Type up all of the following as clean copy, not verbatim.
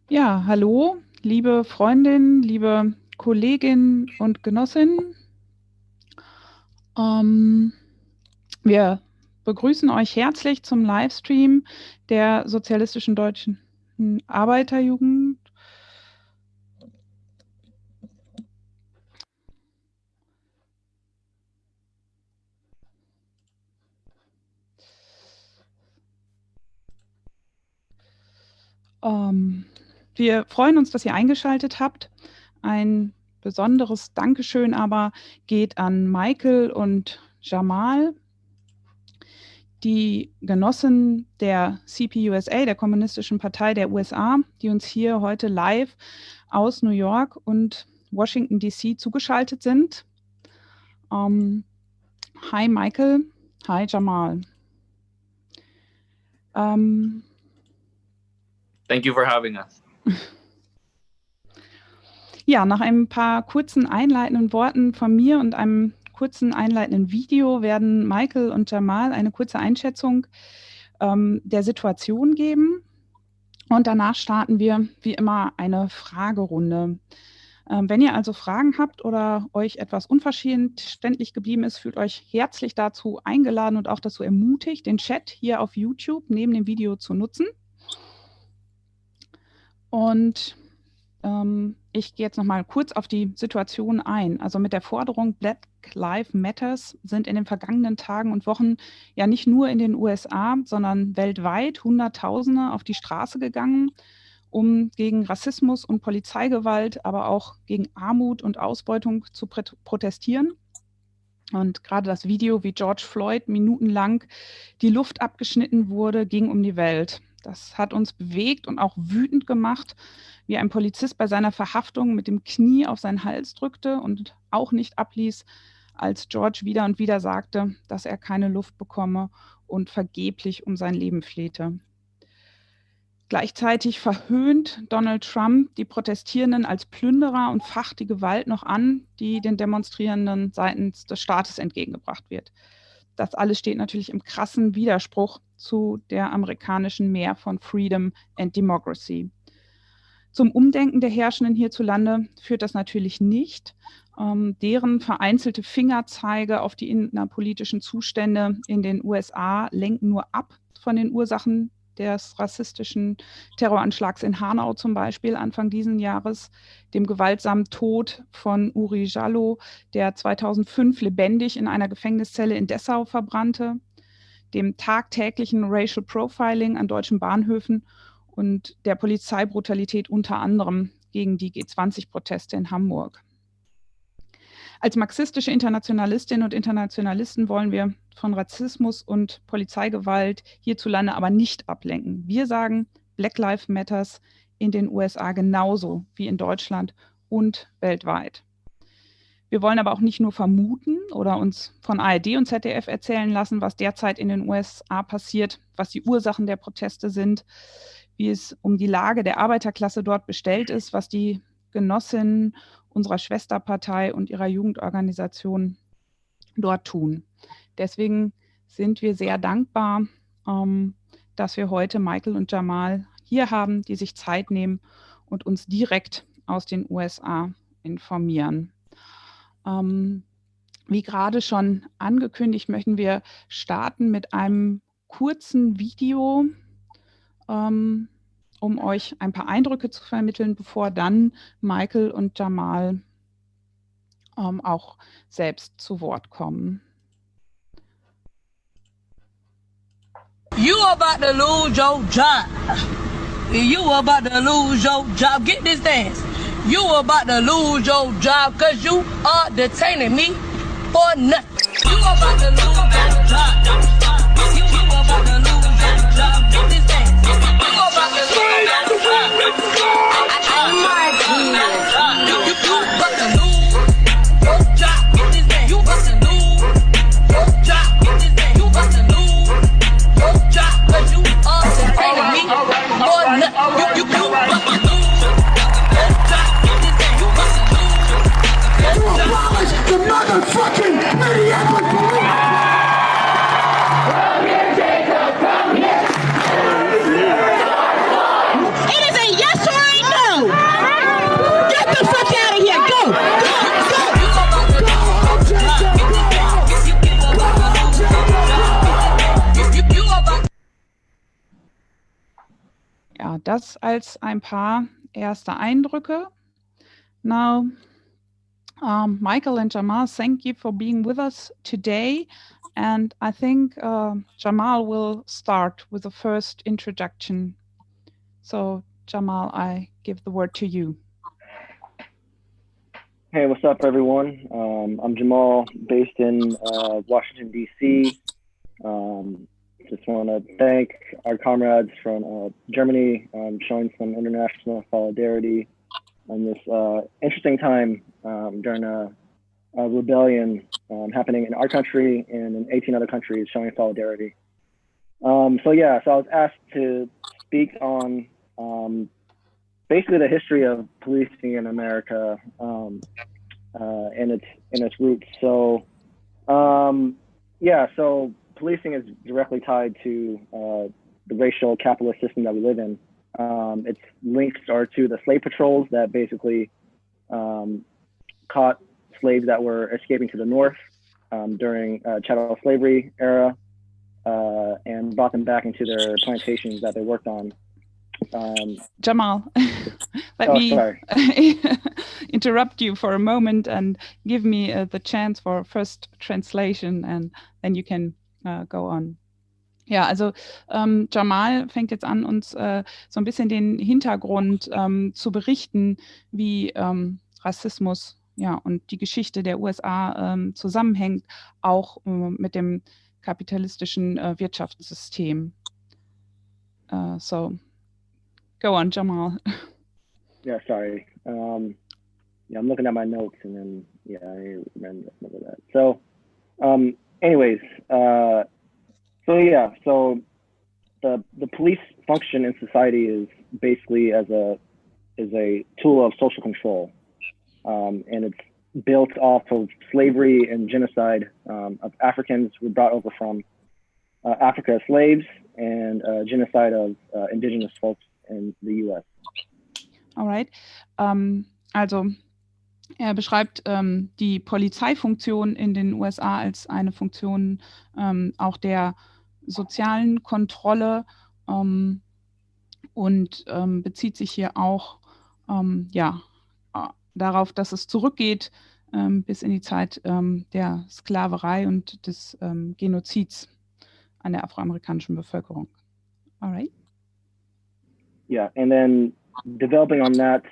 Ja, hallo, liebe Freundinnen, liebe Kolleginnen und Genossinnen. Wir begrüßen euch herzlich zum Livestream der Sozialistischen Deutschen Arbeiterjugend. Wir freuen uns, dass ihr eingeschaltet habt. Ein besonderes Dankeschön aber geht an Michael und Jamal, die Genossen der CPUSA, der Kommunistischen Partei der USA, die uns hier heute live aus New York und Washington DC zugeschaltet sind. Hi Michael, hi Jamal. Thank you for having us. Ja, nach ein paar kurzen einleitenden Worten von mir und einem kurzen einleitenden Video werden Michael und Jamal eine kurze Einschätzung der Situation geben. Und danach starten wir wie immer eine Fragerunde. Wenn ihr also Fragen habt oder euch etwas unverständlich geblieben ist, fühlt euch herzlich dazu eingeladen und auch dazu ermutigt, den Chat hier auf YouTube neben dem Video zu nutzen. Und ich gehe jetzt noch mal kurz auf die Situation ein. Also mit der Forderung Black Lives Matters sind in den vergangenen Tagen und Wochen ja nicht nur in den USA, sondern weltweit Hunderttausende auf die Straße gegangen, um gegen Rassismus und Polizeigewalt, aber auch gegen Armut und Ausbeutung zu protestieren. Und gerade das Video, wie George Floyd minutenlang die Luft abgeschnitten wurde, ging um die Welt. Das hat uns bewegt und auch wütend gemacht, wie ein Polizist bei seiner Verhaftung mit dem Knie auf seinen Hals drückte und auch nicht abließ, als George wieder und wieder sagte, dass er keine Luft bekomme und vergeblich um sein Leben flehte. Gleichzeitig verhöhnt Donald Trump die Protestierenden als Plünderer und facht die Gewalt noch an, die den Demonstrierenden seitens des Staates entgegengebracht wird. Das alles steht natürlich im krassen Widerspruch zu der amerikanischen Mehr von Freedom and Democracy. Zum Umdenken der Herrschenden hierzulande führt das natürlich nicht. Deren vereinzelte Fingerzeige auf die innerpolitischen Zustände in den USA lenken nur ab von den Ursachen des rassistischen Terroranschlags in Hanau zum Beispiel Anfang dieses Jahres, dem gewaltsamen Tod von Uri Jallo, der 2005 lebendig in einer Gefängniszelle in Dessau verbrannte, dem tagtäglichen Racial Profiling an deutschen Bahnhöfen und der Polizeibrutalität unter anderem gegen die G20-Proteste in Hamburg. Als marxistische Internationalistinnen und Internationalisten wollen wir von Rassismus und Polizeigewalt hierzulande aber nicht ablenken. Wir sagen, Black Lives Matters in den USA genauso wie in Deutschland und weltweit. Wir wollen aber auch nicht nur vermuten oder uns von ARD und ZDF erzählen lassen, was derzeit in den USA passiert, was die Ursachen der Proteste sind, wie es um die Lage der Arbeiterklasse dort bestellt ist, was die Genossinnen unserer Schwesterpartei und ihrer Jugendorganisation dort tun. Deswegen sind wir sehr dankbar, dass wir heute Michael und Jamal hier haben, die sich Zeit nehmen und uns direkt aus den USA informieren. Wie gerade schon angekündigt, möchten wir starten mit einem kurzen Video, um euch ein paar Eindrücke zu vermitteln, bevor dann Michael und Jamal auch selbst zu Wort kommen. You about to lose your job. You about to lose your job. Get this dance. You about to lose your job because you are detaining me for nothing. You about to lose your job. You about to lose your job. Get this dance. You about to lose your job. Oh my God. You about to lose your job. Get this dance. You about to lose your job. Get this dance. You about to lose your job because you are detaining me for nothing. You about to lose your job. Get this dance. You about to lose your job. Abolish the motherfucking Minneapolis police! It is a yes or a das als ein paar erste Eindrücke. Now, Michael and Jamal, thank you for being with us today. And I think Jamal will start with the first introduction. So, Jamal, I give the word to you. Hey, what's up, everyone? I'm Jamal, based in Washington, D.C. Just want to thank our comrades from Germany, showing some international solidarity in this interesting time during a rebellion happening in our country and in 18 other countries, showing solidarity. So I was asked to speak on basically the history of policing in America and its roots. So so policing is directly tied to the racial capitalist system that we live in. Its links are to the slave patrols that basically caught slaves that were escaping to the north during chattel slavery era and brought them back into their plantations that they worked on. Jamal, let me interrupt you for a moment and give me the chance for first translation, and then you can go on. Ja, also Jamal fängt jetzt an, uns so ein bisschen den Hintergrund zu berichten, wie Rassismus und die Geschichte der USA zusammenhängt, auch mit dem kapitalistischen Wirtschaftssystem. So, go on, Jamal. Yeah, sorry. I'm looking at my notes and then, I remember that. So, anyways, so the police function in society is basically as a tool of social control, and it's built off of slavery and genocide of Africans who were brought over from Africa as slaves, and genocide of indigenous folks in the US. Alright. Also er beschreibt die Polizeifunktion in den USA als eine Funktion auch der sozialen Kontrolle und bezieht sich hier auch darauf, dass es zurückgeht bis in die Zeit der Sklaverei und des Genozids an der afroamerikanischen Bevölkerung. All right. Yeah, and then developing on that,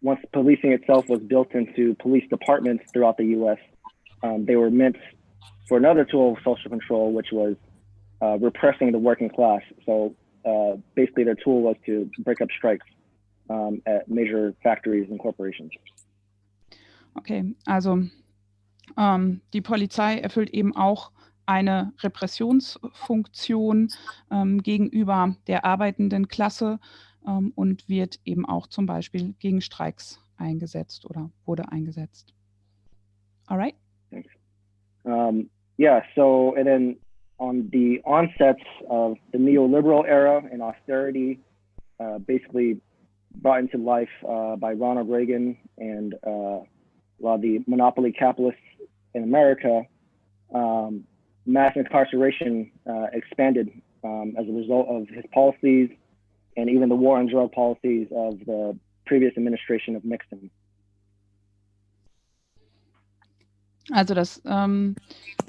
once policing itself was built into police departments throughout the U.S., they were meant for another tool of social control, which was repressing the working class. So basically their tool was to break up strikes at major factories and corporations. Okay, also die Polizei erfüllt eben auch eine Repressionsfunktion gegenüber der arbeitenden Klasse und wird eben auch zum Beispiel gegen Streiks eingesetzt oder wurde eingesetzt. All right. Thanks. So and then on the onsets of the neoliberal era and austerity, basically brought into life by Ronald Reagan and a lot of the monopoly capitalists in America, mass incarceration expanded as a result of his policies and even the war on drug policies of the previous administration of Nixon. Also das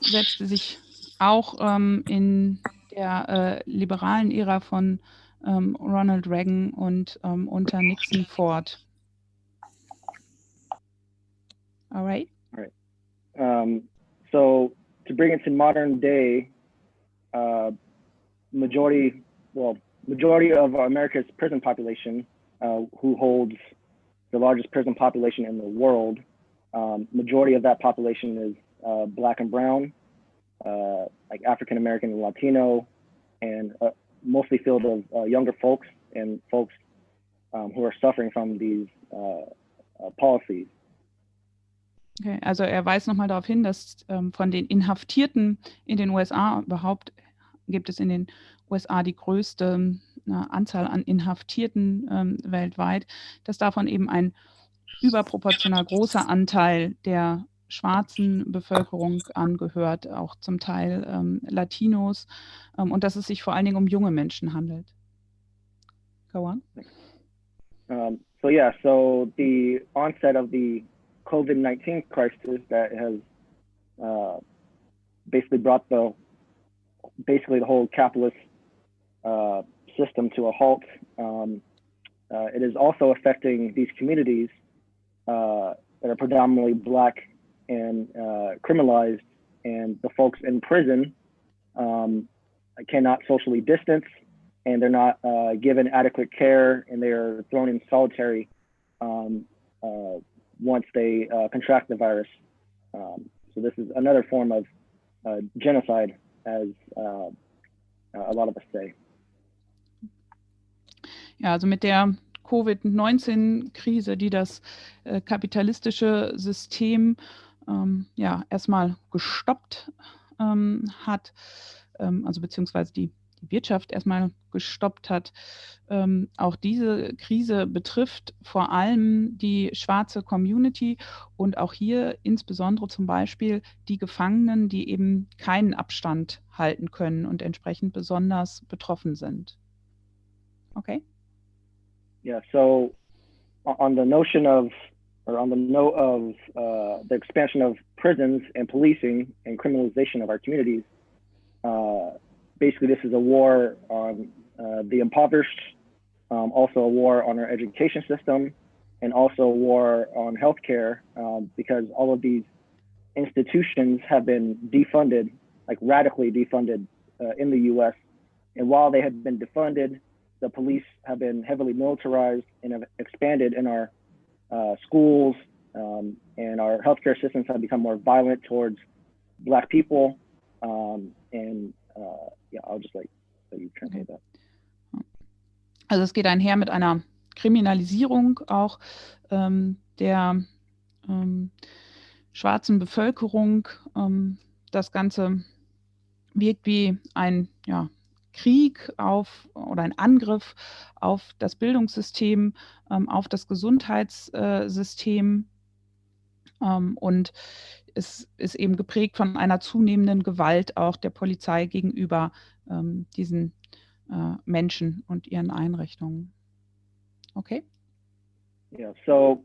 setzte sich auch in der liberalen Ära von Ronald Reagan und unter Nixon fort. All right. So to bring it to modern day, majority of America's prison population, who holds the largest prison population in the world, majority of that population is Black and brown, like African American and Latino, and mostly filled of younger folks and folks who are suffering from these policies. Okay, also er weist nochmal darauf hin, dass von den Inhaftierten in den USA überhaupt gibt es in den USA die größte Anzahl an Inhaftierten weltweit, dass davon eben ein überproportional großer Anteil der schwarzen Bevölkerung angehört, auch zum Teil Latinos, und dass es sich vor allen Dingen um junge Menschen handelt. Go on. So the onset of the COVID-19 crisis that has basically brought the whole capitalist system to a halt. It is also affecting these communities that are predominantly Black and criminalized, and the folks in prison cannot socially distance, and they're not given adequate care, and they're thrown in solitary once they contract the virus. So this is another form of genocide, as a lot of us say. Ja, also mit der Covid-19-Krise, die das kapitalistische System erstmal gestoppt hat, also beziehungsweise die Wirtschaft erstmal gestoppt hat. Auch diese Krise betrifft vor allem die schwarze Community und auch hier insbesondere zum Beispiel die Gefangenen, die eben keinen Abstand halten können und entsprechend besonders betroffen sind. Okay? Yeah, so on the notion of, or on the note of the expansion of prisons and policing and criminalization of our communities, basically this is a war on the impoverished, also a war on our education system, and also a war on healthcare, because all of these institutions have been defunded, like radically defunded in the US. And while they have been defunded, the police have been heavily militarized and have expanded in our schools, and our healthcare systems have become more violent towards Black people. I'll just let you translate that. Also es geht einher mit einer Kriminalisierung auch der schwarzen Bevölkerung. Das Ganze wirkt wie ein Krieg oder ein Angriff auf das Bildungssystem, auf das Gesundheitssystem, und es ist eben geprägt von einer zunehmenden Gewalt auch der Polizei gegenüber diesen Menschen und ihren Einrichtungen. Okay? Yeah, so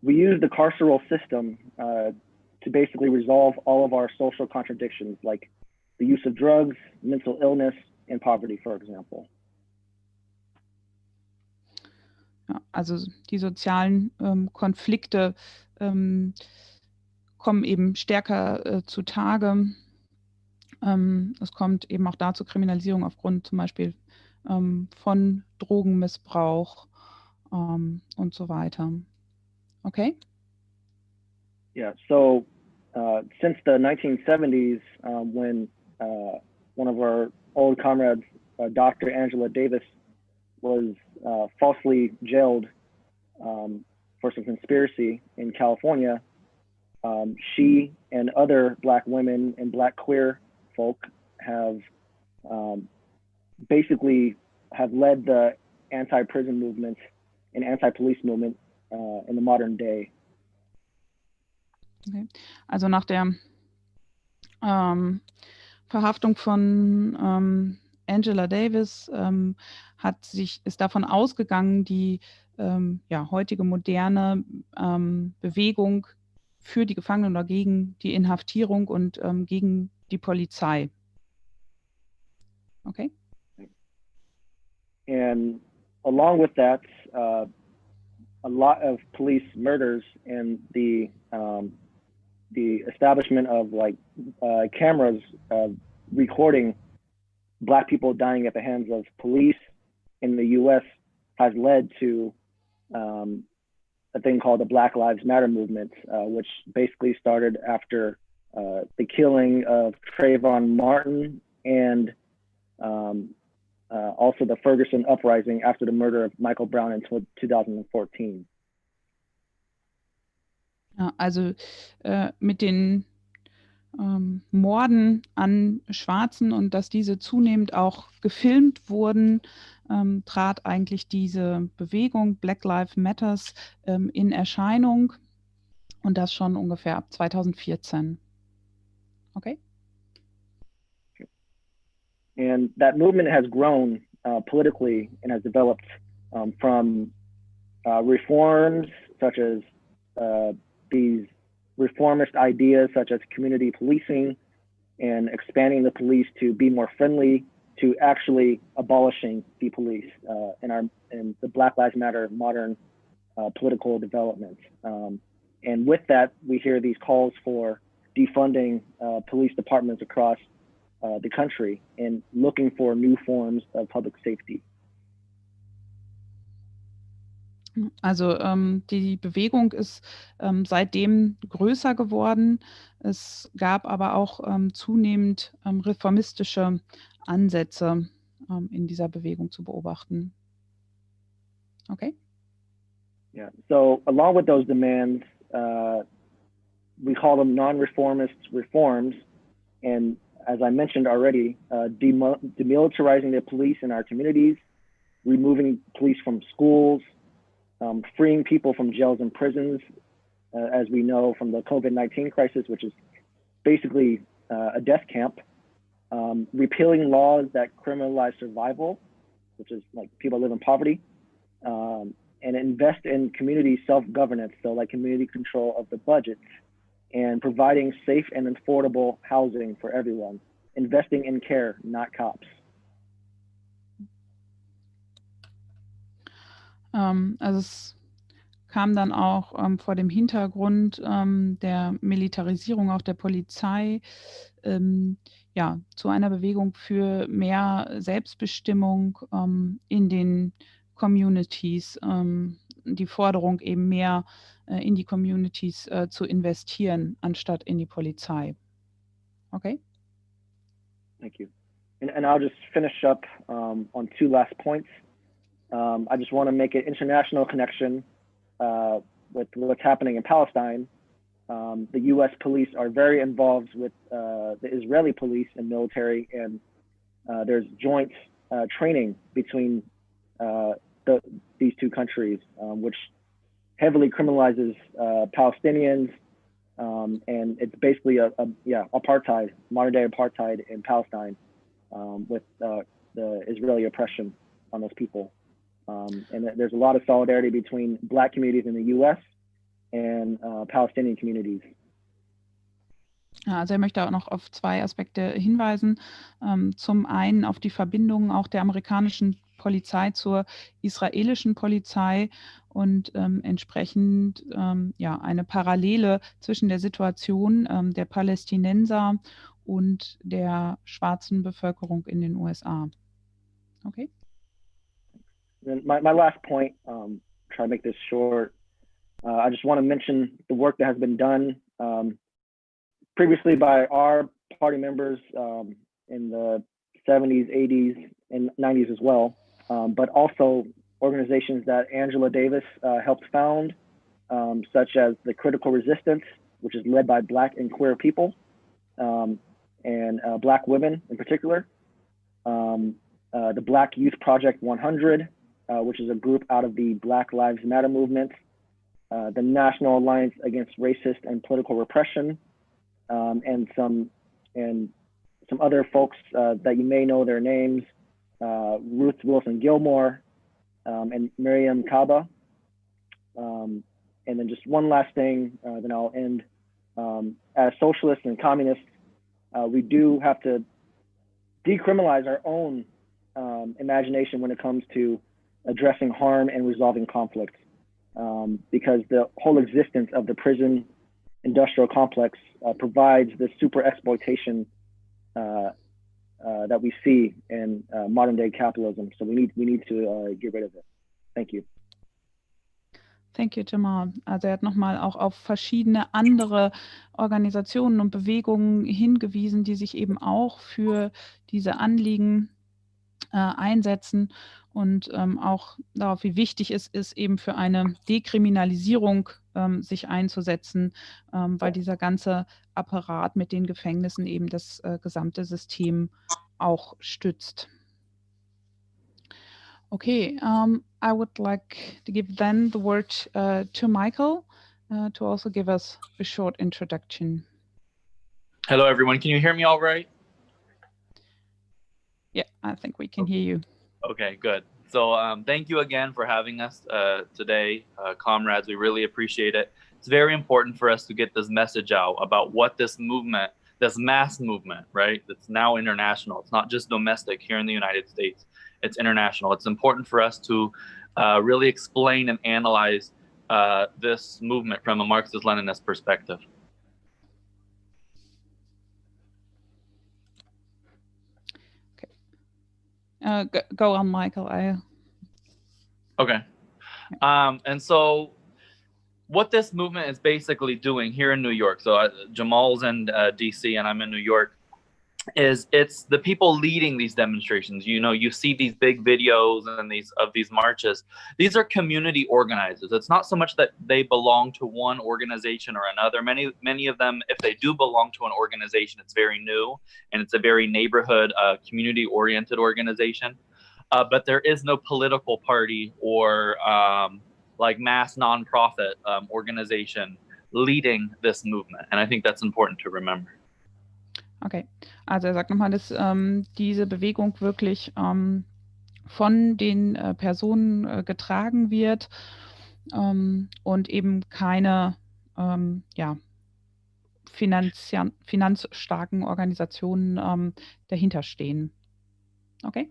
we use the carceral system to basically resolve all of our social contradictions, like the use of drugs, mental illness, and poverty, for example. Ja, also die sozialen Konflikte kommen eben stärker zutage. Es kommt eben auch dazu Kriminalisierung aufgrund zum Beispiel von Drogenmissbrauch und so weiter. Okay? Yeah, so since the 1970s, when one of our old comrades, Dr. Angela Davis, was falsely jailed for some conspiracy in California, she and other Black women and Black queer folk have basically have led the anti-prison movement and anti-police movement in the modern day. Okay. Also nach der Verhaftung von Angela Davis ist davon ausgegangen, die heutige moderne Bewegung für die Gefangenen oder gegen die Inhaftierung und gegen die Polizei. Okay? And along with that, a lot of police murders and the establishment of cameras recording Black people dying at the hands of police in the US has led to a thing called the Black Lives Matter movement, which basically started after the killing of Trayvon Martin and also the Ferguson uprising after the murder of Michael Brown in 2014. Ja, also mit den Morden an Schwarzen und dass diese zunehmend auch gefilmt wurden, trat eigentlich diese Bewegung Black Lives Matters in Erscheinung, und das schon ungefähr ab 2014. Okay? And that movement has grown politically and has developed from reforms such as these reformist ideas such as community policing and expanding the police to be more friendly, to actually abolishing the police in the Black Lives Matter modern political developments. And with that, we hear these calls for defunding police departments across the country and looking for new forms of public safety. Also die Bewegung ist seitdem größer geworden. Es gab aber auch zunehmend reformistische Ansätze in dieser Bewegung zu beobachten. Okay? Yeah, so along with those demands, we call them non-reformist reforms. And as I mentioned already, demilitarizing the police in our communities, removing police from schools, freeing people from jails and prisons, as we know from the COVID-19 crisis, which is basically a death camp, repealing laws that criminalize survival, which is like people live in poverty, and invest in community self-governance, so like community control of the budget, and providing safe and affordable housing for everyone, investing in care, not cops. Also es kam dann auch vor dem Hintergrund der Militarisierung auch der Polizei ja, zu einer Bewegung für mehr Selbstbestimmung in den Communities, die Forderung eben mehr in die Communities zu investieren, anstatt in die Polizei. Okay? Thank you. And I'll just finish up on two last points. I just want to make an international connection with what's happening in Palestine. The US police are very involved with the Israeli police and military, and there's joint training between these two countries, which heavily criminalizes Palestinians, and it's basically apartheid, modern day apartheid in Palestine, with the Israeli oppression on those people. And there's a lot of solidarity between Black communities in the US and Palestinian communities. Ja, also er möchte auch noch auf zwei Aspekte hinweisen. Zum einen auf die Verbindungen auch der amerikanischen Polizei zur israelischen Polizei und entsprechend ja, eine Parallele zwischen der Situation der Palästinenser und der schwarzen Bevölkerung in den USA. Okay? And my last point, try to make this short. I just want to mention the work that has been done previously by our party members in the 70s, 80s, and 90s as well, but also organizations that Angela Davis helped found, such as the Critical Resistance, which is led by Black and queer people, and Black women in particular. The Black Youth Project 100, which is a group out of the Black Lives Matter movement, the National Alliance Against Racist and Political Repression, and some other folks that you may know their names, Ruth Wilson Gilmore, and Miriam Kaba. And then just one last thing, then I'll end. As socialists and communists, we do have to decriminalize our own imagination when it comes to addressing harm and resolving conflict, because the whole existence of the prison industrial complex provides the super exploitation that we see in modern day capitalism. So we need to get rid of it. Thank you. Thank you, Jamal. Also er hat nochmal auch auf verschiedene andere Organisationen und Bewegungen hingewiesen, die sich eben auch für diese Anliegen einsetzen und auch darauf, wie wichtig es ist, eben für eine Dekriminalisierung sich einzusetzen, weil dieser ganze Apparat mit den Gefängnissen eben das gesamte System auch stützt. Okay, I would like to give then the word to Michael to also give us a short introduction. Hello, everyone. Can you hear me all right? Yeah, I think we can hear you. Okay, good. So thank you again for having us today, comrades. We really appreciate it. It's very important for us to get this message out about what this movement, this mass movement, right? It's now international. It's not just domestic here in the United States. It's international. It's important for us to really explain and analyze this movement from a Marxist-Leninist perspective. Go on, Michael. Okay. And so what this movement is basically doing here in New York, so Jamal's in DC and I'm in New York, is it's the people leading these demonstrations. You know, you see these big videos and these marches. These are community organizers. It's not so much that they belong to one organization or another. Many of them, if they do belong to an organization, it's very new and it's a very neighborhood, community-oriented organization. But there is no political party or like mass nonprofit organization leading this movement. And I think that's important to remember. Okay, also er sagt nochmal, dass diese Bewegung wirklich von den Personen getragen wird und eben keine finanzstarken Organisationen dahinter stehen. Okay?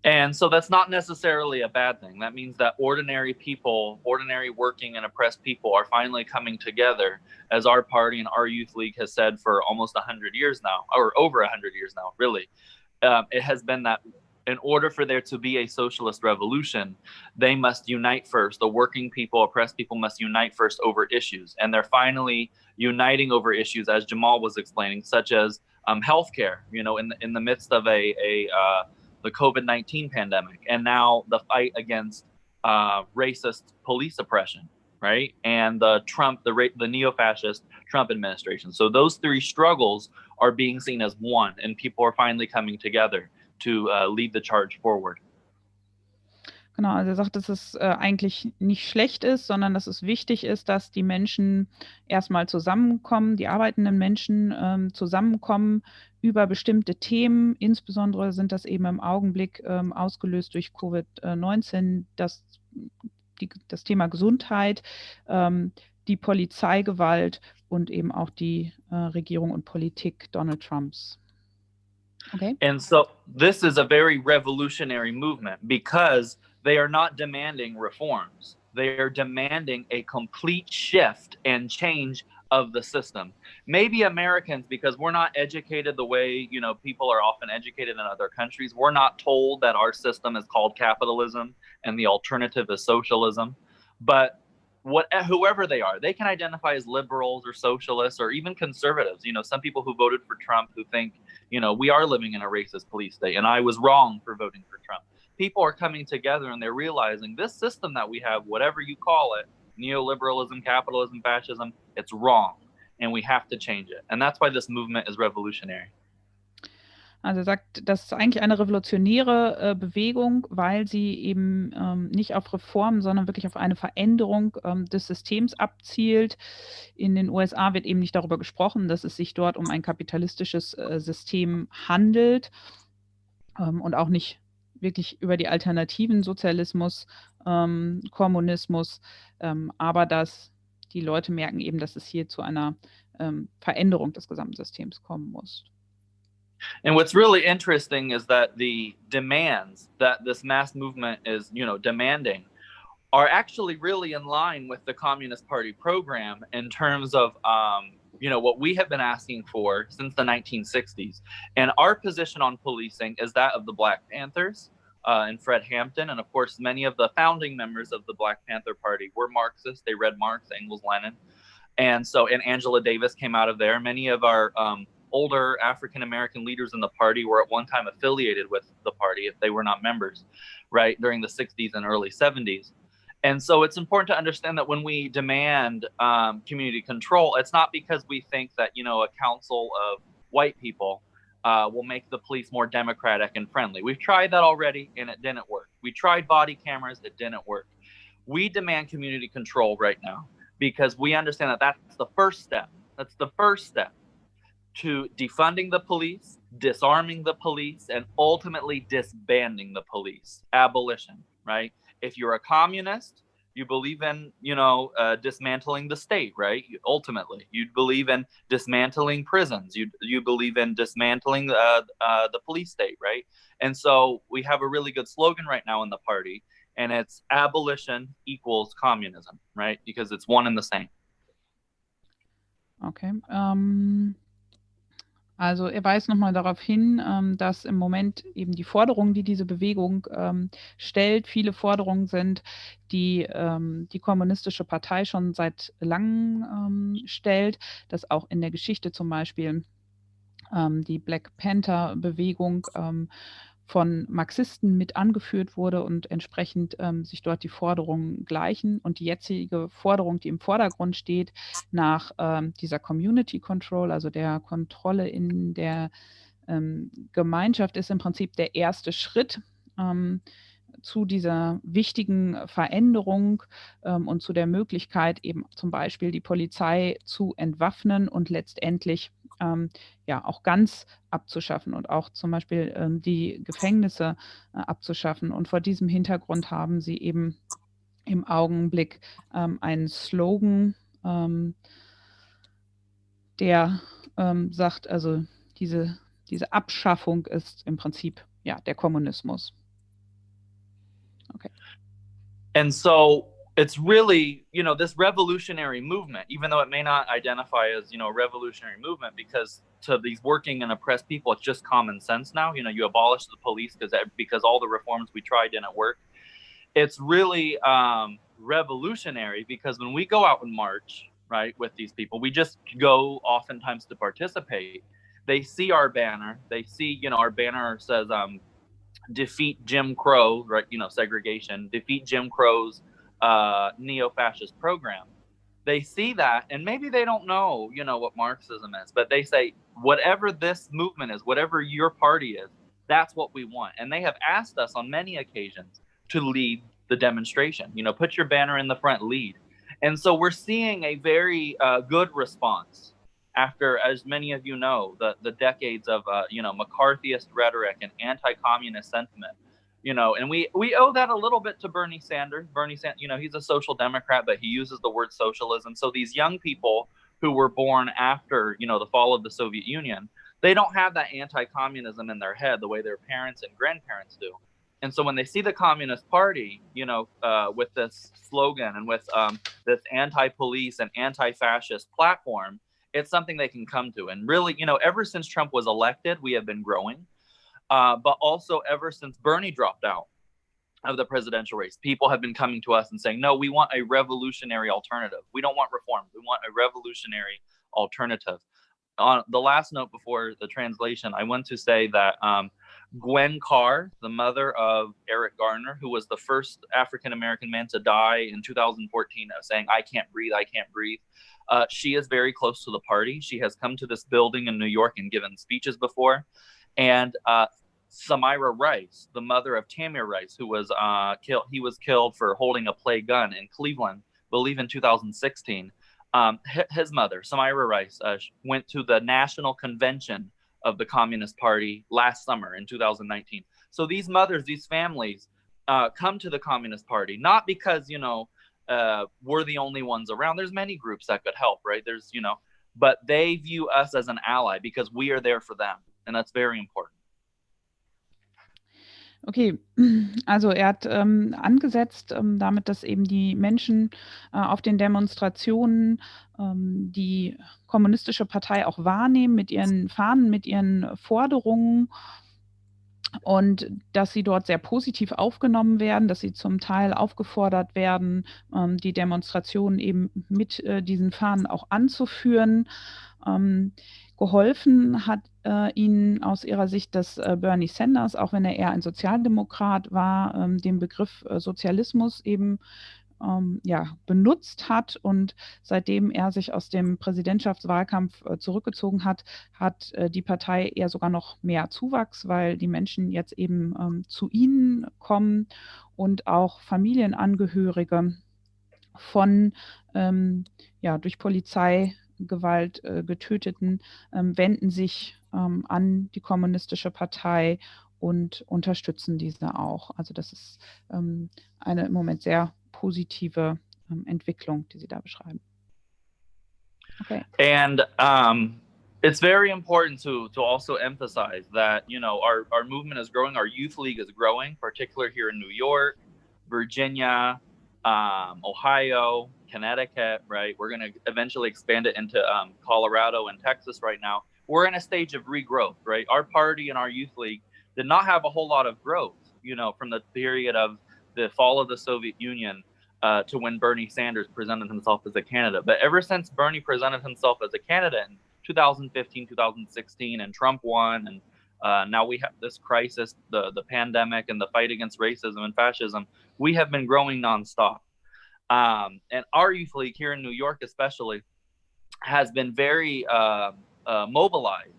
And so that's not necessarily a bad thing. That means that ordinary people, ordinary working and oppressed people are finally coming together, as our party and our youth league has said for almost 100 years now, or over 100 years now, really. It has been that in order for there to be a socialist revolution, they must unite first. The working people, oppressed people must unite first over issues. And they're finally uniting over issues, as Jamal was explaining, such as healthcare, you know, in the midst of the COVID-19 pandemic, and now the fight against racist police oppression, right? And the neo-fascist Trump administration. So those three struggles are being seen as one, and people are finally coming together to lead the charge forward. Genau, also er sagt, dass es eigentlich nicht schlecht ist, sondern dass es wichtig ist, dass die Menschen erstmal zusammenkommen, die arbeitenden Menschen zusammenkommen über bestimmte Themen. Insbesondere sind das eben im Augenblick ausgelöst durch Covid-19, das Thema Gesundheit, die Polizeigewalt und eben auch die Regierung und Politik Donald Trumps. Okay. And so this is a very revolutionary movement because they are not demanding reforms. They are demanding a complete shift and change of the system. Maybe Americans, because we're not educated the way, you know, people are often educated in other countries. We're not told that our system is called capitalism and the alternative is socialism. But whoever they are, they can identify as liberals or socialists or even conservatives. You know, some people who voted for Trump who think, you know, we are living in a racist police state and I was wrong for voting for Trump. People are coming together and they're realizing this system that we have, whatever you call it, neoliberalism, capitalism, fascism, it's wrong and we have to change it. And that's why this movement is revolutionary. Also er sagt, das ist eigentlich eine revolutionäre Bewegung, weil sie eben nicht auf Reformen, sondern wirklich auf eine Veränderung des Systems abzielt. In den USA wird eben nicht darüber gesprochen, dass es sich dort um ein kapitalistisches System handelt und auch nicht wirklich über die Alternativen Sozialismus, Kommunismus, aber dass die Leute merken eben, dass es hier zu einer Veränderung des gesamten Systems kommen muss. And what's really interesting is that the demands that this mass movement is, you know, demanding are actually really in line with the Communist Party program in terms of, you know, what we have been asking for since the 1960s. And our position on policing is that of the Black Panthers and Fred Hampton. And of course, many of the founding members of the Black Panther Party were Marxists. They read Marx, Engels, Lenin. And Angela Davis came out of there. Many of our older African-American leaders in the party were at one time affiliated with the party if they were not members, right, during the 60s and early 70s. And so it's important to understand that when we demand community control, it's not because we think that, you know, a council of white people will make the police more democratic and friendly. We've tried that already and it didn't work. We tried body cameras, it didn't work. We demand community control right now because we understand that that's the first step. That's the first step to defunding the police, disarming the police, and ultimately disbanding the police. Abolition, right? If you're a communist, you believe in, dismantling the state, right? Ultimately, you believe in dismantling prisons. You believe in dismantling the police state, right? And so we have a really good slogan right now in the party, and it's abolition equals communism, right? Because it's one and the same. Okay. Also er weist nochmal darauf hin, dass im Moment eben die Forderungen, die diese Bewegung stellt, viele Forderungen sind, die die kommunistische Partei schon seit langem stellt, dass auch in der Geschichte zum Beispiel die Black Panther-Bewegung von Marxisten mit angeführt wurde und entsprechend sich dort die Forderungen gleichen. Und die jetzige Forderung, die im Vordergrund steht, nach dieser Community Control, also der Kontrolle in der Gemeinschaft, ist im Prinzip der erste Schritt zu dieser wichtigen Veränderung und zu der Möglichkeit, eben zum Beispiel die Polizei zu entwaffnen und letztendlich auch ganz abzuschaffen und auch zum Beispiel die Gefängnisse abzuschaffen. Und vor diesem Hintergrund haben sie eben im Augenblick einen Slogan, der sagt, also diese Abschaffung ist im Prinzip der Kommunismus. Okay. And so it's really, this revolutionary movement, even though it may not identify as, a revolutionary movement, because to these working and oppressed people, it's just common sense now. You abolish the police because all the reforms we tried didn't work. It's really revolutionary because when we go out and march, right, with these people, we just go oftentimes to participate. They see our banner. They see, our banner says, defeat Jim Crow, right? Segregation, defeat Jim Crow's neo-fascist program. They see that, and maybe they don't know, what Marxism is, but they say, whatever this movement is, whatever your party is, that's what we want. And they have asked us on many occasions to lead the demonstration. Put your banner in the front, lead. And so we're seeing a very good response after, as many of you know, the decades of McCarthyist rhetoric and anti-communist sentiment. And we owe that a little bit to Bernie Sanders. He's a social democrat, but he uses the word socialism. So these young people who were born after, the fall of the Soviet Union, they don't have that anti-communism in their head the way their parents and grandparents do. And so when they see the Communist Party, with this slogan and with this anti-police and anti-fascist platform, it's something they can come to. And really, ever since Trump was elected, we have been growing. But also ever since Bernie dropped out of the presidential race, people have been coming to us and saying, no, we want a revolutionary alternative. We don't want reform. We want a revolutionary alternative. On the last note before the translation, I want to say that Gwen Carr, the mother of Eric Garner, who was the first African-American man to die in 2014, saying, I can't breathe, I can't breathe. She is very close to the party. She has come to this building in New York and given speeches before. And Samira Rice, the mother of Tamir Rice, who was killed, he was killed for holding a play gun in Cleveland, I believe in 2016. His mother, Samira Rice, went to the national convention of the Communist Party last summer in 2019. So these mothers, these families come to the Communist Party, not because, we're the only ones around. There's many groups that could help, right? There's, but they view us as an ally because we are there for them. And that's very important. Okay, also er hat angesetzt damit, dass eben die Menschen auf den Demonstrationen die kommunistische Partei auch wahrnehmen mit ihren Fahnen, mit ihren Forderungen und dass sie dort sehr positiv aufgenommen werden, dass sie zum Teil aufgefordert werden, die Demonstrationen eben mit diesen Fahnen auch anzuführen. Geholfen hat ihnen aus ihrer Sicht, dass Bernie Sanders, auch wenn er eher ein Sozialdemokrat war, den Begriff Sozialismus eben benutzt hat und seitdem er sich aus dem Präsidentschaftswahlkampf zurückgezogen hat, hat die Partei eher sogar noch mehr Zuwachs, weil die Menschen jetzt eben zu ihnen kommen und auch Familienangehörige von durch Polizeigewalt getöteten wenden sich an die kommunistische Partei und unterstützen diese auch. Also das ist eine im Moment sehr positive Entwicklung, die Sie da beschreiben. Okay. And it's very important to also emphasize that, you know, our movement is growing, our youth league is growing, particularly here in New York, Virginia, Ohio, Connecticut, right? We're going to eventually expand it into Colorado and Texas right now. We're in a stage of regrowth, right? Our party and our youth league did not have a whole lot of growth, you know, from the period of the fall of the Soviet Union to when Bernie Sanders presented himself as a candidate. But ever since Bernie presented himself as a candidate in 2015, 2016, and Trump won, and now we have this crisis, the pandemic, and the fight against racism and fascism, we have been growing nonstop. And our youth league here in New York especially has been very mobilized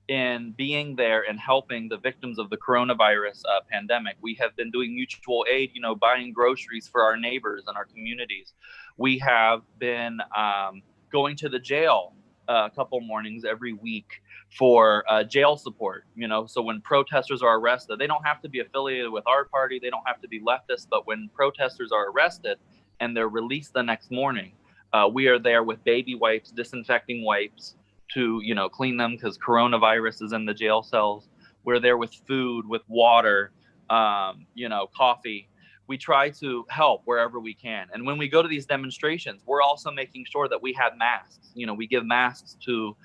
in being there and helping the victims of the coronavirus pandemic. We have been doing mutual aid, you know, buying groceries for our neighbors and our communities. We have been going to the jail a couple mornings every week for jail support, you know, so when protesters are arrested, they don't have to be affiliated with our party, they don't have to be leftist, but when protesters are arrested and they're released the next morning, we are there with baby wipes, disinfecting wipes, to, you know, clean them because coronavirus is in the jail cells. We're there with food, with water, you know, coffee. We try to help wherever we can. And when we go to these demonstrations, we're also making sure that we have masks. You know, we give masks to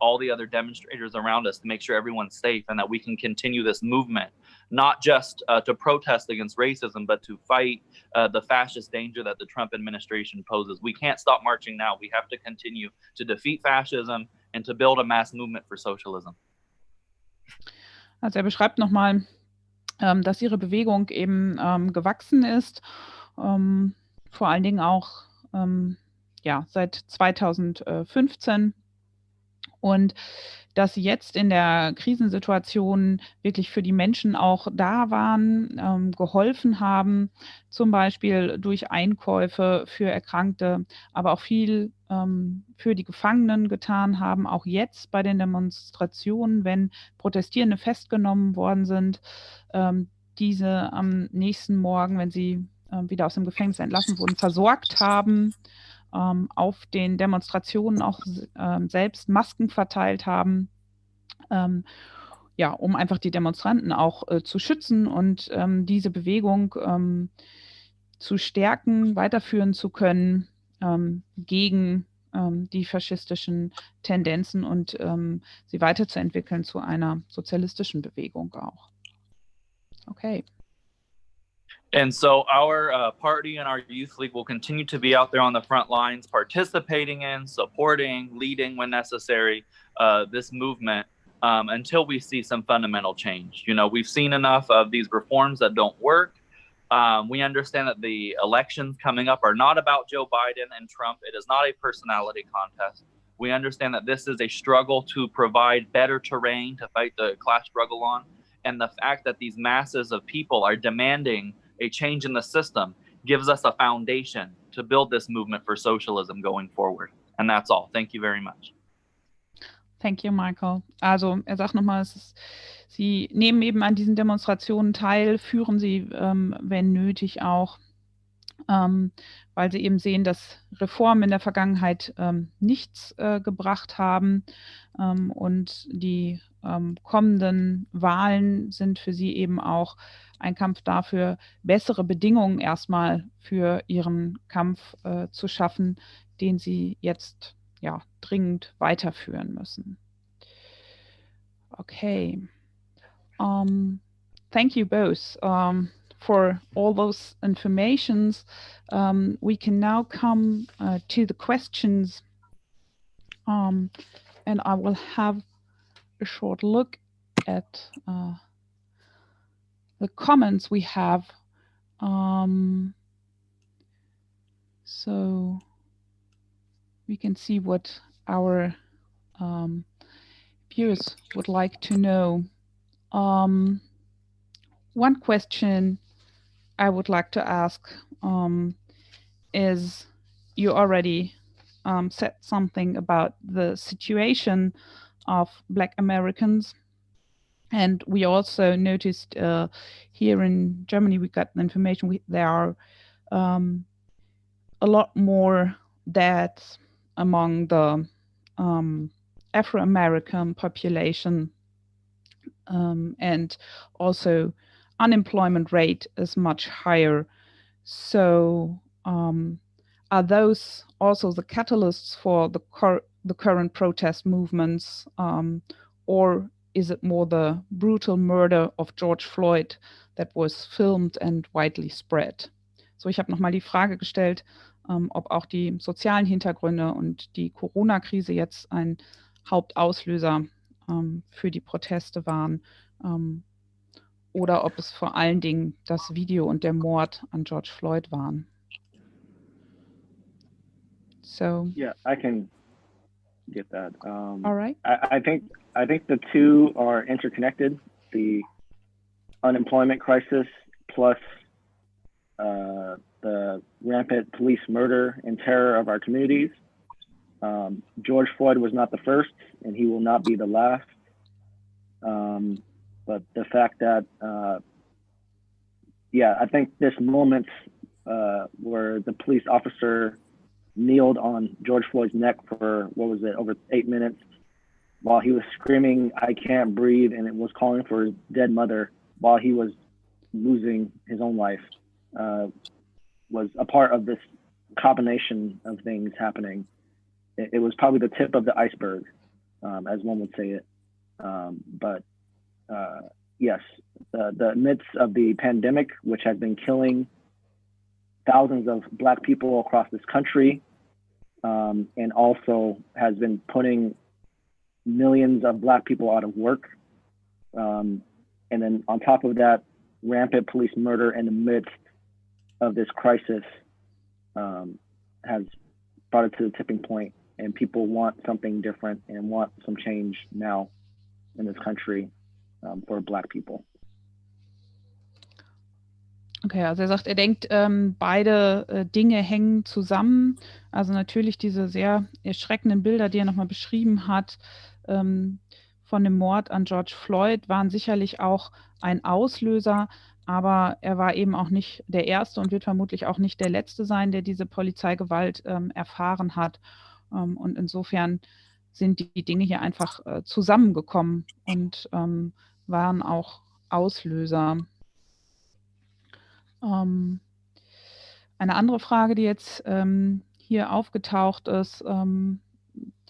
all the other demonstrators around us to make sure everyone's safe and that we can continue this movement, not just to protest against racism, but to fight the fascist danger that the Trump administration poses. We can't stop marching now. We have to continue to defeat fascism and to build a mass movement for socialism. Also beschreibt nochmal, dass ihre Bewegung eben gewachsen ist, vor allen Dingen auch ja, seit 2015. Und dass sie jetzt in der Krisensituation wirklich für die Menschen auch da waren, geholfen haben, zum Beispiel durch Einkäufe für Erkrankte, aber auch viel für die Gefangenen getan haben, auch jetzt bei den Demonstrationen, wenn Protestierende festgenommen worden sind, diese am nächsten Morgen, wenn sie wieder aus dem Gefängnis entlassen wurden, versorgt haben, auf den Demonstrationen auch selbst Masken verteilt haben, ja, um einfach die Demonstranten auch zu schützen und diese Bewegung zu stärken, weiterführen zu können gegen die faschistischen Tendenzen und sie weiterzuentwickeln zu einer sozialistischen Bewegung auch. Okay. And so our party and our youth league will continue to be out there on the front lines, participating in, supporting, leading when necessary, this movement until we see some fundamental change. You know, we've seen enough of these reforms that don't work. We understand that the elections coming up are not about Joe Biden and Trump. It is not a personality contest. We understand that this is a struggle to provide better terrain to fight the class struggle on. And the fact that these masses of people are demanding a change in the system gives us a foundation to build this movement for socialism going forward. And that's all. Thank you very much. Thank you, Michael. Also sagt nochmal, Sie nehmen eben an diesen Demonstrationen teil, führen sie, wenn nötig auch, weil sie eben sehen, dass Reformen in der Vergangenheit nichts gebracht haben und die kommenden Wahlen sind für sie eben auch ein Kampf dafür, bessere Bedingungen erstmal für ihren Kampf zu schaffen, den sie jetzt ja dringend weiterführen müssen. Okay. Thank you both for all those informations. We can now come to the questions, and I will have a short look at the comments we have. So we can see what our viewers would like to know. One question I would like to ask is, you already said something about the situation of Black Americans. And we also noticed here in Germany, we got the information, there are a lot more deaths among the Afro-American population, and also unemployment rate is much higher. So are those also the catalysts for the current protest movements, or is it more the brutal murder of George Floyd that was filmed and widely spread? So, ich habe nochmal die Frage gestellt, ob auch die sozialen Hintergründe und die Corona-Krise jetzt ein Hauptauslöser für die Proteste waren, oder ob es vor allen Dingen das Video und der Mord an George Floyd waren. So yeah, I can get that. All right. I think the two are interconnected. The unemployment crisis plus the rampant police murder and terror of our communities. George Floyd was not the first, and he will not be the last. But the fact that, I think this moment where the police officer kneeled on George Floyd's neck for, over 8 minutes while he was screaming, "I can't breathe," and it was calling for his dead mother while he was losing his own life, was a part of this combination of things happening. It was probably the tip of the iceberg, as one would say it. But yes, the midst of the pandemic, which has been killing thousands of Black people across this country, and also has been putting millions of Black people out of work. And then on top of that, rampant police murder in the midst of this crisis has brought it to the tipping point, and people want something different and want some change now in this country for Black people. Okay, also er sagt, er denkt, beide Dinge hängen zusammen. Also natürlich diese sehr erschreckenden Bilder, die er nochmal beschrieben hat, von dem Mord an George Floyd, waren sicherlich auch ein Auslöser, aber er war eben auch nicht der Erste und wird vermutlich auch nicht der Letzte sein, der diese Polizeigewalt erfahren hat. Und insofern sind die Dinge hier einfach zusammengekommen und waren auch Auslöser. Eine andere Frage, die jetzt hier aufgetaucht ist,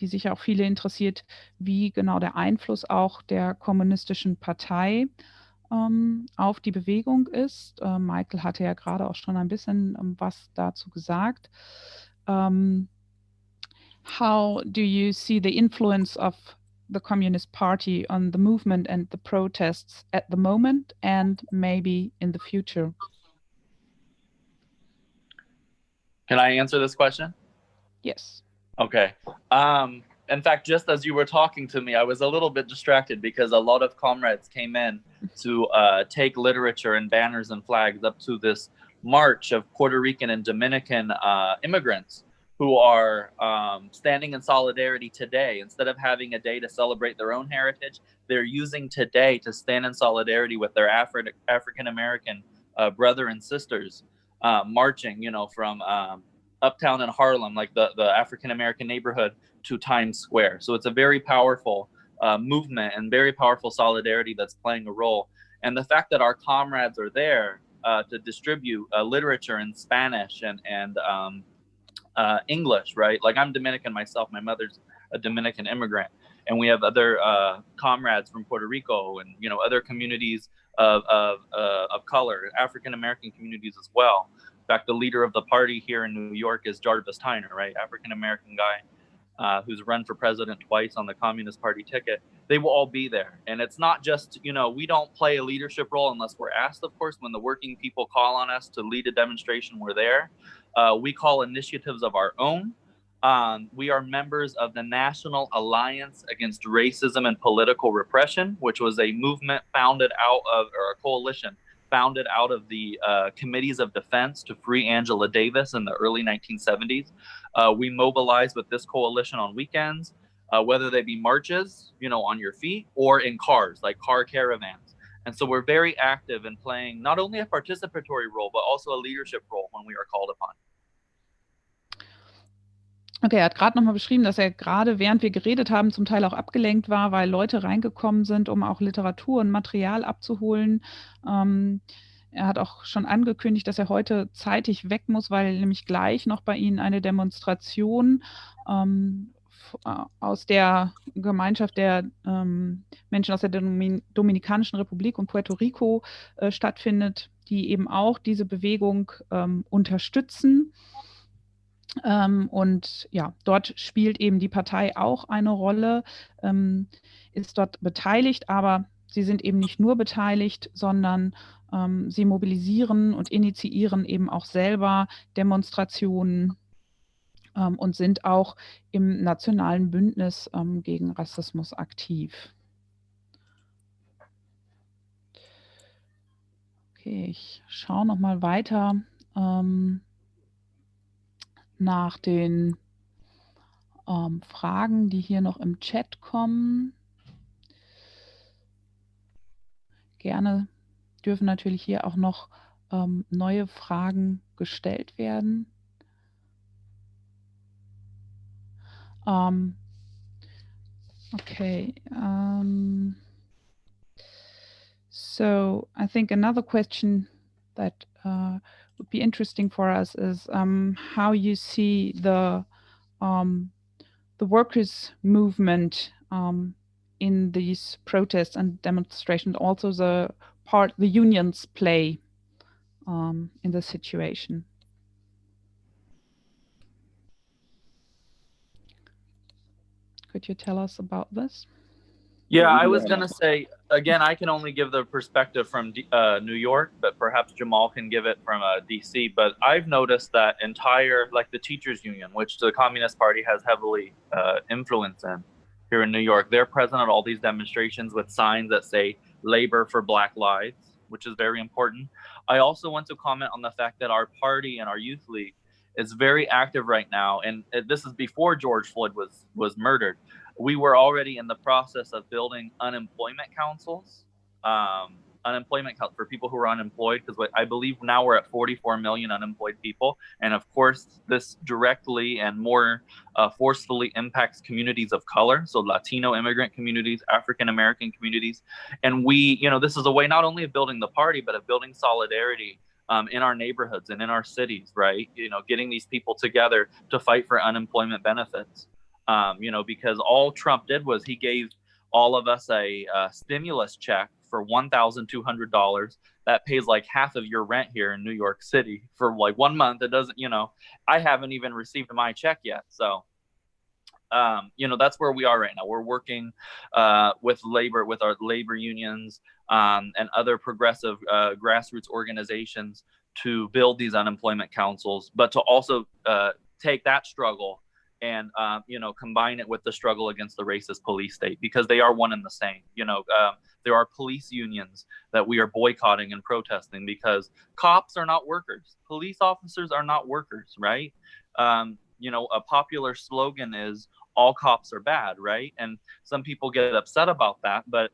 die sicher auch viele interessiert, wie genau der Einfluss auch der kommunistischen Partei auf die Bewegung ist. Michael hatte ja gerade auch schon ein bisschen was dazu gesagt. How do you see the influence of the Communist Party on the movement and the protests at the moment and maybe in the future? Can I answer this question? Yes. Okay. In fact, just as you were talking to me, I was a little bit distracted because a lot of comrades came in to take literature and banners and flags up to this march of Puerto Rican and Dominican immigrants who are standing in solidarity today. Instead of having a day to celebrate their own heritage, they're using today to stand in solidarity with their African-American brother and sisters, marching, from uptown in Harlem, like the African-American neighborhood, to Times Square. So it's a very powerful movement and very powerful solidarity that's playing a role. And the fact that our comrades are there to distribute literature in Spanish and English, right? Like, I'm Dominican myself. My mother's a Dominican immigrant. And we have other comrades from Puerto Rico and, other communities of color, African-American communities as well. In fact, the leader of the party here in New York is Jarvis Tyner, right? African-American guy who's run for president twice on the Communist Party ticket. They will all be there. And it's not just, we don't play a leadership role unless we're asked, of course. When the working people call on us to lead a demonstration, we're there. We call initiatives of our own. We are members of the National Alliance Against Racism and Political Repression, which was a movement founded out of, or a coalition founded out of the Committees of Defense to free Angela Davis in the early 1970s. We mobilized with this coalition on weekends. whether they be marches, on your feet, or in cars, like car caravans. And so we're very active in playing not only a participatory role, but also a leadership role when we are called upon. Okay, er hat gerade nochmal beschrieben, dass er gerade, während wir geredet haben, zum Teil auch abgelenkt war, weil Leute reingekommen sind, um auch Literatur und Material abzuholen. Er hat auch schon angekündigt, dass er heute zeitig weg muss, weil nämlich gleich noch bei Ihnen eine Demonstration aus der Gemeinschaft der Menschen aus der Dominikanischen Republik und Puerto Rico stattfindet, die eben auch diese Bewegung unterstützen. Und ja, dort spielt eben die Partei auch eine Rolle, ist dort beteiligt, aber sie sind eben nicht nur beteiligt, sondern sie mobilisieren und initiieren eben auch selber Demonstrationen und sind auch im nationalen Bündnis gegen Rassismus aktiv. Okay, ich schaue noch mal weiter nach den Fragen, die hier noch im Chat kommen. Gerne dürfen natürlich hier auch noch neue Fragen gestellt werden. Okay. So I think another question that would be interesting for us is how you see the workers' movement in these protests and demonstrations, also the part the unions play in the situation. Could you tell us about this? Yeah, I was going to say, again, I can only give the perspective from New York, but perhaps Jamal can give it from DC. But I've noticed that like the teachers union, which the Communist Party has heavily influence in here in New York, they're present at all these demonstrations with signs that say labor for Black lives, which is very important. I also want to comment on the fact that our party and our youth league is very active right now. And this is before George Floyd was murdered. We were already in the process of building unemployment councils, for people who are unemployed, because I believe now we're at 44 million unemployed people. And of course, this directly and more forcefully impacts communities of color, so Latino immigrant communities, African-American communities. And we, this is a way not only of building the party, but of building solidarity in our neighborhoods and in our cities, right? Getting these people together to fight for unemployment benefits. Because all Trump did was he gave all of us a stimulus check for $1,200 that pays like half of your rent here in New York City for like 1 month. It doesn't, I haven't even received my check yet. So, that's where we are right now. We're working with our labor unions and other progressive grassroots organizations to build these unemployment councils, but to also take that struggle and, combine it with the struggle against the racist police state, because they are one and the same. There are police unions that we are boycotting and protesting because cops are not workers. Police officers are not workers, right? A popular slogan is all cops are bad, right? And some people get upset about that, but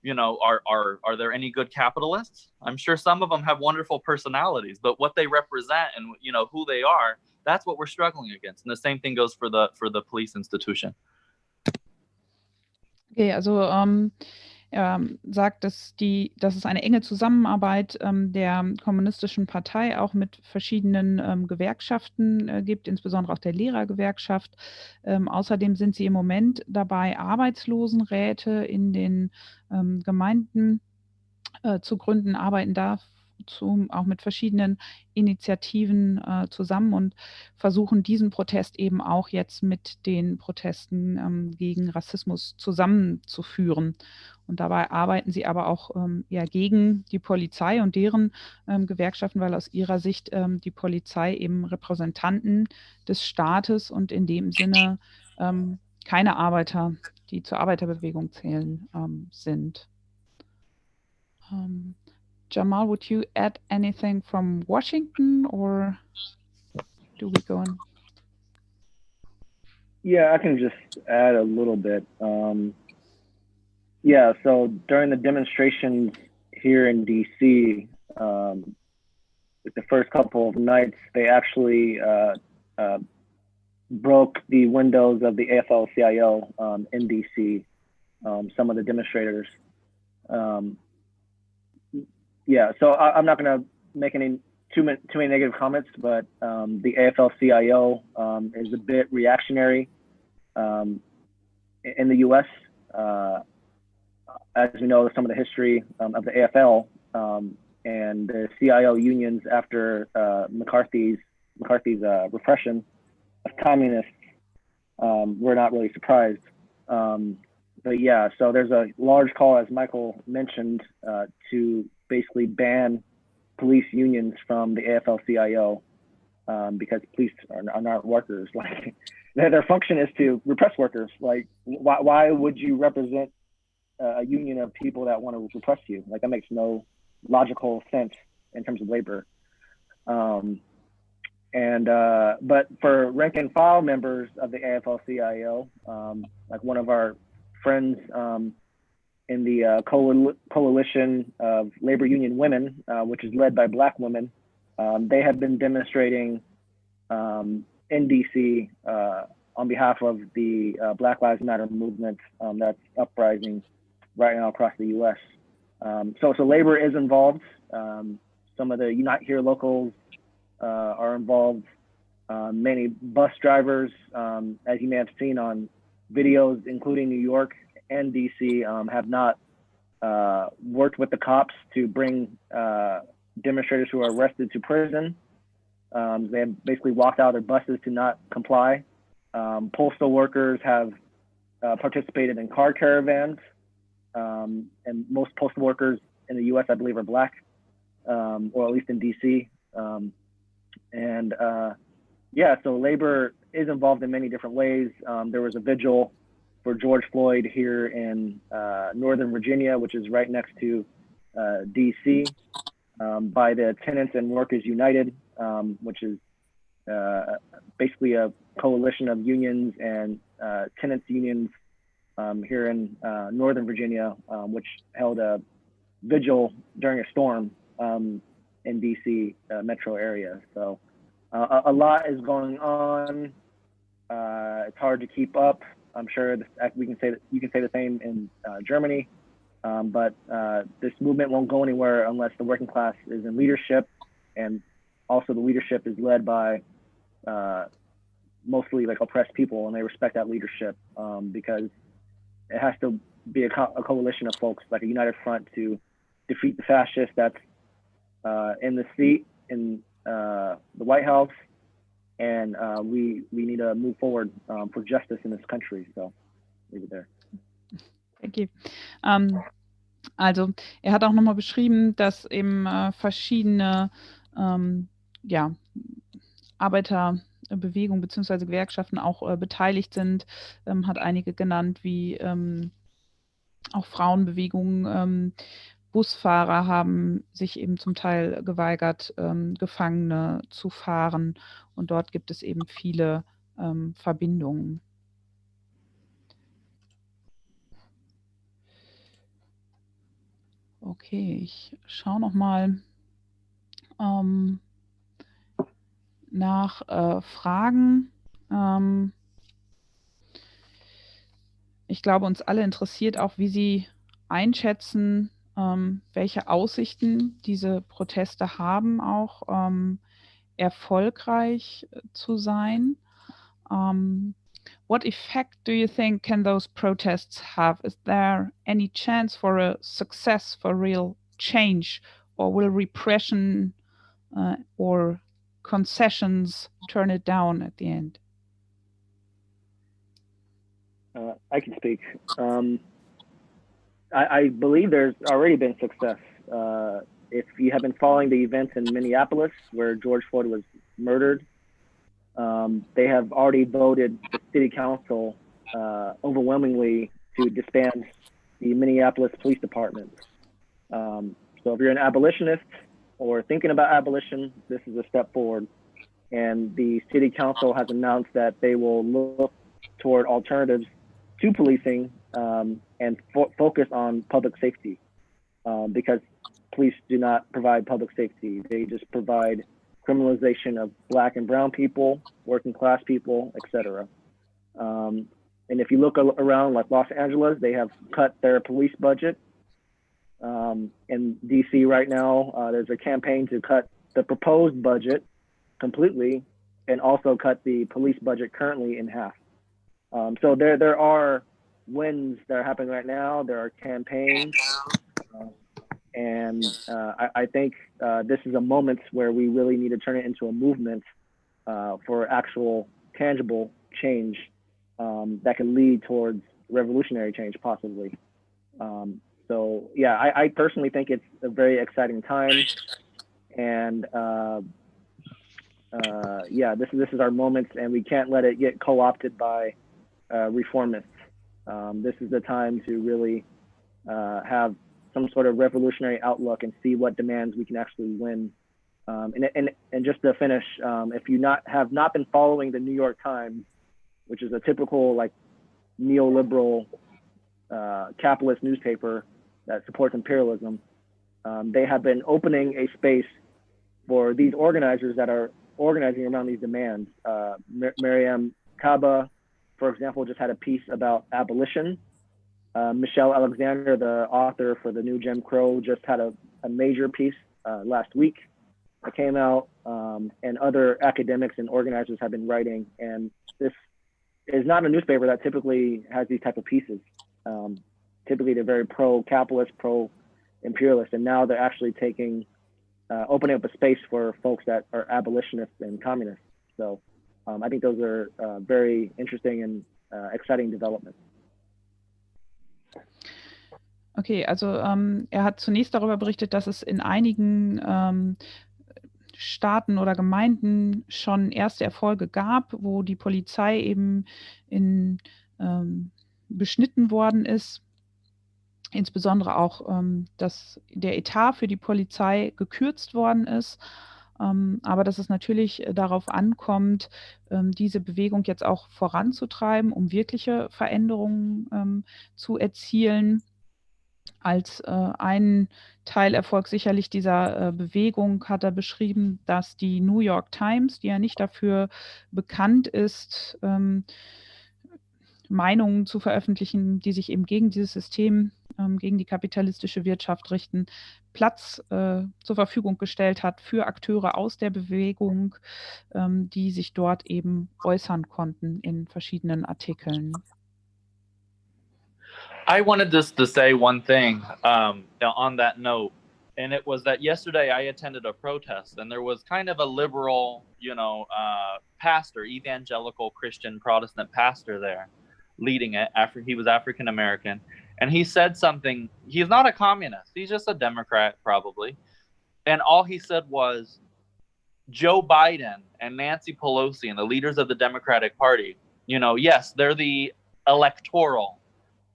are there any good capitalists? I'm sure some of them have wonderful personalities, but what they represent and who they are, that's what we're struggling against. And the same thing goes for the police institution. Okay, also er sagt, dass es eine enge Zusammenarbeit der kommunistischen Partei auch mit verschiedenen Gewerkschaften gibt, insbesondere auch der Lehrergewerkschaft. Außerdem sind sie im Moment dabei, Arbeitslosenräte in den Gemeinden zu gründen, arbeiten dazu auch mit verschiedenen Initiativen zusammen und versuchen diesen Protest eben auch jetzt mit den Protesten gegen Rassismus zusammenzuführen. Und dabei arbeiten sie aber auch gegen die Polizei und deren Gewerkschaften, weil aus ihrer Sicht die Polizei eben Repräsentanten des Staates und in dem Sinne keine Arbeiter, die zur Arbeiterbewegung zählen, sind. Jamal, would you add anything from Washington, or do we go on? Yeah, I can just add a little bit. Yeah, so during the demonstrations here in DC, the first couple of nights, they actually broke the windows of the AFL-CIO in DC, some of the demonstrators. Yeah, so I'm not going to make too many negative comments, but the AFL-CIO is a bit reactionary in the U.S. As we know, some of the history of the AFL and the CIO unions after McCarthy's repression of communists, we're not really surprised. But yeah, so there's a large call, as Michael mentioned, to basically ban police unions from the AFL-CIO because police are not workers. Like their function is to repress workers. Like why would you represent a union of people that want to repress you? Like that makes no logical sense in terms of labor. But for rank and file members of the AFL-CIO, like one of our friends in the coalition of labor union women, which is led by Black women, they have been demonstrating in DC on behalf of the Black Lives Matter movement that's uprising right now across the U.S. So labor is involved. Some of the Unite Here locals are involved. Many bus drivers, as you may have seen on videos, including New York and DC, have not worked with the cops to bring demonstrators who are arrested to prison. They have basically walked out of their buses to not comply. Postal workers have participated in car caravans, and most postal workers in the U.S., I believe, are Black, or at least in DC. Yeah, so labor is involved in many different ways. There was a vigil for George Floyd here in Northern Virginia, which is right next to DC, by the Tenants and Workers United, which is basically a coalition of unions and tenants unions here in Northern Virginia, which held a vigil during a storm in DC metro area. So a lot is going on. It's hard to keep up. I'm sure we can say that you can say the same in Germany, but this movement won't go anywhere unless the working class is in leadership, and also the leadership is led by mostly like oppressed people, and they respect that leadership because it has to be a coalition of folks, like a united front, to defeat the fascists that's in the seat in the White House. And we need to move forward for justice in this country. So, leave it there. Thank you. Also, er hat auch nochmal beschrieben, dass eben verschiedene Arbeiterbewegungen bzw. Gewerkschaften auch beteiligt sind, hat einige genannt, wie auch Frauenbewegungen. Busfahrer haben sich eben zum Teil geweigert, Gefangene zu fahren, und dort gibt es eben viele Verbindungen. Okay, ich schaue nochmal nach Fragen. Ich glaube, uns alle interessiert auch, wie Sie einschätzen, welche Aussichten diese Proteste haben, auch erfolgreich zu sein. What effect do you think can those protests have? Is there any chance for a success, for real change, or will repression or concessions turn it down at the end? I can speak. I believe there's already been success. If you have been following the events in Minneapolis, where George Floyd was murdered, they have already voted the city council overwhelmingly to disband the Minneapolis Police Department. So if you're an abolitionist or thinking about abolition, this is a step forward. And the city council has announced that they will look toward alternatives to policing and focus on public safety because police do not provide public safety. They just provide criminalization of Black and brown people, working class people, etc. And if you look around like Los Angeles, they have cut their police budget. In DC right now, there's a campaign to cut the proposed budget completely and also cut the police budget currently in half. So there are wins that are happening right now. There are campaigns. And I think this is a moment where we really need to turn it into a movement for actual tangible change that can lead towards revolutionary change, possibly. So yeah, I personally think it's a very exciting time, and yeah, this is our moment, and we can't let it get co-opted by reformists. This is the time to really have some sort of revolutionary outlook and see what demands we can actually win. And just to finish, if you have not been following the New York Times, which is a typical like neoliberal capitalist newspaper that supports imperialism, they have been opening a space for these organizers that are organizing around these demands. Mariam Kaba, for example, just had a piece about abolition. Michelle Alexander, the author for the new Jim Crow, just had a major piece last week that came out, and other academics and organizers have been writing. And this is not a newspaper that typically has these type of pieces. Typically, they're very pro-capitalist, pro-imperialist, and now they're actually opening up a space for folks that are abolitionists and communists. So I think those are very interesting and exciting developments. Okay, also er hat zunächst darüber berichtet, dass es in einigen Staaten oder Gemeinden schon erste Erfolge gab, wo die Polizei eben beschnitten worden ist. Insbesondere auch, dass der Etat für die Polizei gekürzt worden ist. Aber dass es natürlich darauf ankommt, diese Bewegung jetzt auch voranzutreiben, um wirkliche Veränderungen zu erzielen. Als einen Teilerfolg sicherlich dieser Bewegung hat er beschrieben, dass die New York Times, die ja nicht dafür bekannt ist, Meinungen zu veröffentlichen, die sich eben gegen dieses System, gegen die kapitalistische Wirtschaft richten, Platz zur Verfügung gestellt hat für Akteure aus der Bewegung, die sich dort eben äußern konnten in verschiedenen Artikeln. I wanted just to say one thing on that note, and it was that yesterday I attended a protest, and there was kind of a liberal, pastor, evangelical Christian Protestant pastor there leading it. He was African American, and he said something. He's not a communist. He's just a Democrat, probably. And all he said was, Joe Biden and Nancy Pelosi and the leaders of the Democratic Party, yes, they're the electoral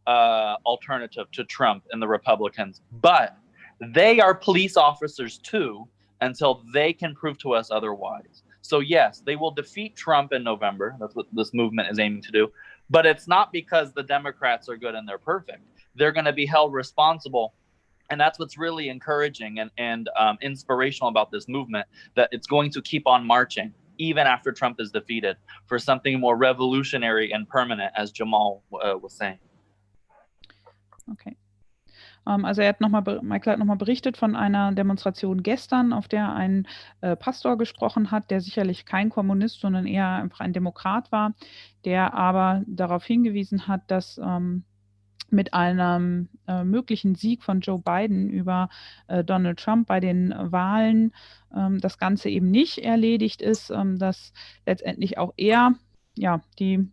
alternative to Trump and the Republicans, but they are police officers too until they can prove to us otherwise. So yes, they will defeat Trump in November. That's what this movement is aiming to do. But it's not because the Democrats are good and they're perfect. They're going to be held responsible. And that's what's really encouraging and inspirational about this movement, that it's going to keep on marching even after Trump is defeated for something more revolutionary and permanent, as Jamal was saying. Okay. Also Michael hat nochmal berichtet von einer Demonstration gestern, auf der ein Pastor gesprochen hat, der sicherlich kein Kommunist, sondern eher einfach ein Demokrat war, der aber darauf hingewiesen hat, dass mit einem möglichen Sieg von Joe Biden über Donald Trump bei den Wahlen das Ganze eben nicht erledigt ist, dass letztendlich auch er die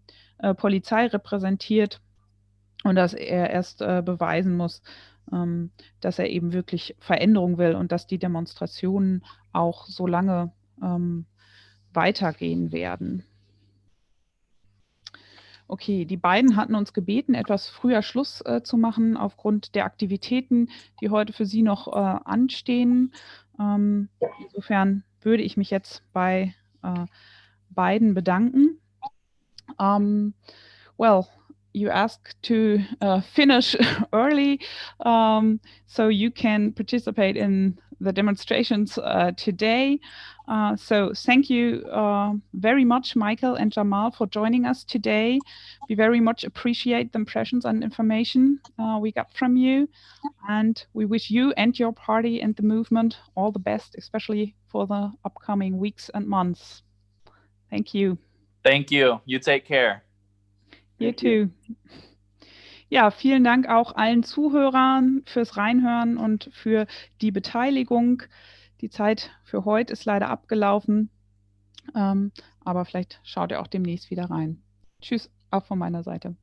Polizei repräsentiert und dass er erst beweisen muss, dass er eben wirklich Veränderung will und dass die Demonstrationen auch so lange weitergehen werden. Okay, die beiden hatten uns gebeten, etwas früher Schluss zu machen, aufgrund der Aktivitäten, die heute für sie noch anstehen. Insofern würde ich mich jetzt bei beiden bedanken. well, you asked to finish early, so you can participate in the demonstrations today. So thank you very much, Michael and Jamal, for joining us today. We very much appreciate the impressions and information we got from you. And we wish you and your party and the movement all the best, especially for the upcoming weeks and months. Thank you. Thank you. You take care. You too. Ja, vielen Dank auch allen Zuhörern fürs Reinhören und für die Beteiligung. Die Zeit für heute ist leider abgelaufen, aber vielleicht schaut ihr auch demnächst wieder rein. Tschüss, auch von meiner Seite.